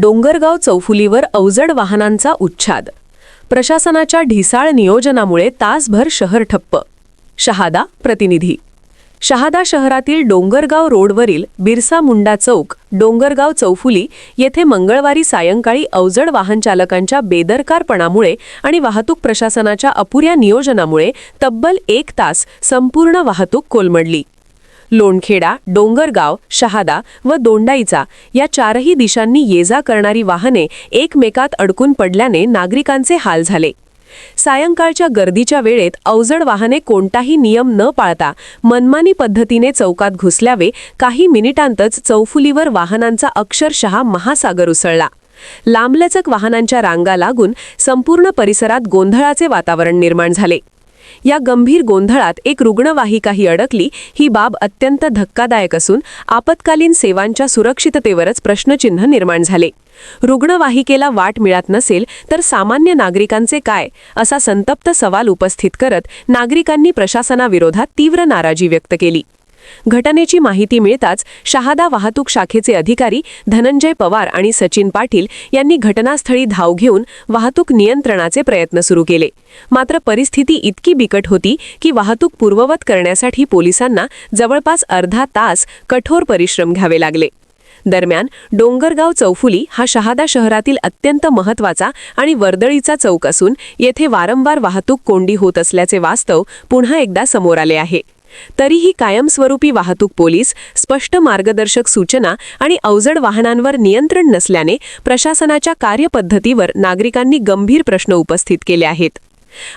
डोंगरगाव चौफुलीवर अवजड वाहनांचा उच्छाद. प्रशासनाच्या ढिसाळ नियोजनामुळे तासभर शहर ठप्प. शहादा प्रतिनिधी. शहादा शहरातील डोंगरगाव रोडवरील बिरसा मुंडा चौक, डोंगरगाव चौफुली येथे मंगळवारी सायंकाळी अवजड वाहनचालकांच्या बेदरकारपणामुळे आणि वाहतूक प्रशासनाच्या अपुऱ्या नियोजनामुळे तब्बल 1 तास संपूर्ण वाहतूक कोलमडली. लोणखेडा, डोंगरगाव, शहादा व दोंडाईचा या चारही दिशांनी ये-जा करणारी वाहने एकमेकात अडकून पडल्याने नागरिकांचे हाल झाले. सायंकाळच्या गर्दीच्या वेळेत अवजड वाहने कोणताही नियम न पाळता मनमानी पद्धतीने चौकात घुसल्यावे काही मिनिटांतच चौफुलीवर वाहनांचा अक्षरशः महासागर उसळला. लांबलचक वाहनांच्या रांगा लागून संपूर्ण परिसरात गोंधळाचे वातावरण निर्माण झाले. या गंभीर गोंधळात एक रुग्णवाहिकाही अडकली. ही बाब अत्यंत धक्कादायक असून आपत्कालीन सेवांच्या सुरक्षिततेवरच प्रश्नचिन्ह निर्माण झाले. रुग्णवाहिकेला वाट मिळत नसेल तर सामान्य नागरिकांचे काय, असा संतप्त सवाल उपस्थित करत नागरिकांनी प्रशासनाविरोधात तीव्र नाराजी व्यक्त केली. घटनेची माहिती मिळताच शहादा वाहतूक शाखेचे अधिकारी धनंजय पवार आणि सचिन पाटील यांनी घटनास्थळी धाव घेऊन वाहतूक नियंत्रणाचे प्रयत्न सुरू केले. मात्र परिस्थिती इतकी बिकट होती की वाहतूक पूर्ववत करण्यासाठी पोलिसांना जवळपास अर्धा तास कठोर परिश्रम घ्यावे लागले. दरम्यान डोंगरगाव चौफुली हा शहादा शहरातील अत्यंत महत्त्वाचा आणि वर्दळीचा चौक असून येथे वारंवार वाहतूक कोंडी होत असल्याचे वास्तव पुन्हा एकदा समोर आले आहे. तरीही कायमस्वरूपी वाहतूक पोलीस, स्पष्ट मार्गदर्शक सूचना आणि अवजड वाहनांवर नियंत्रण नसल्याने प्रशासनाच्या कार्यपद्धतीवर नागरिकांनी गंभीर प्रश्न उपस्थित केले आहेत.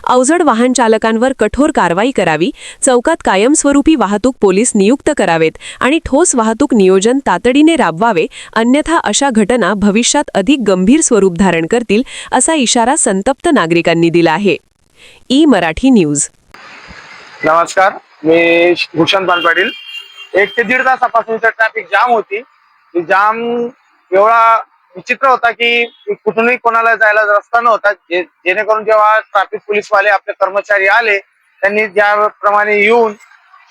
अवजड वाहन चालकांवर कठोर कारवाई करावी, चौकात कायमस्वरूपी वाहतूक पोलीस नियुक्त करावेत आणि ठोस वाहतूक नियोजन तातडीने राबवावे, अन्यथा अशा घटना भविष्यात अधिक गंभीर स्वरूप धारण करतील, असा इशारा संतप्त नागरिकांनी दिला आहे. मराठी न्यूज. नमस्कार, मी भूषण पाटील. 1 ते 1.5 तासापासून ट्रॅफिक जाम होती. ती जाम एवढा विचित्र होता की कुठूनही कोणाला जायला रस्ता नव्हता. जेणेकरून जेव्हा ट्रॅफिक पोलीसवाले आपले कर्मचारी आले, त्यांनी ज्याप्रमाणे येऊन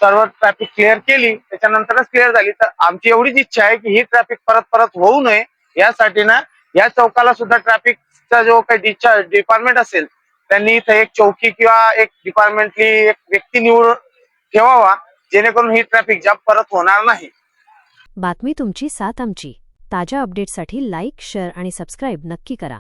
सर्व ट्रॅफिक क्लिअर केली, त्याच्यानंतरच क्लिअर झाली. तर आमची एवढीच इच्छा आहे की ही ट्रॅफिक परत होऊ नये, यासाठी ना या चौकाला सुद्धा ट्रॅफिकचा जो काही डिपार्टमेंट असेल त्यांनी इथे एक चौकी किंवा एक डिपार्टमेंटली एक व्यक्ती निवडून ठेवावा, जेणेकरून ही ट्रॅफिक जाम परत होणार नाही. बातमी तुमची, साथ आमची. ताज्या अपडेटसाठी लाईक, शेअर आणि सबस्क्राईब नक्की करा.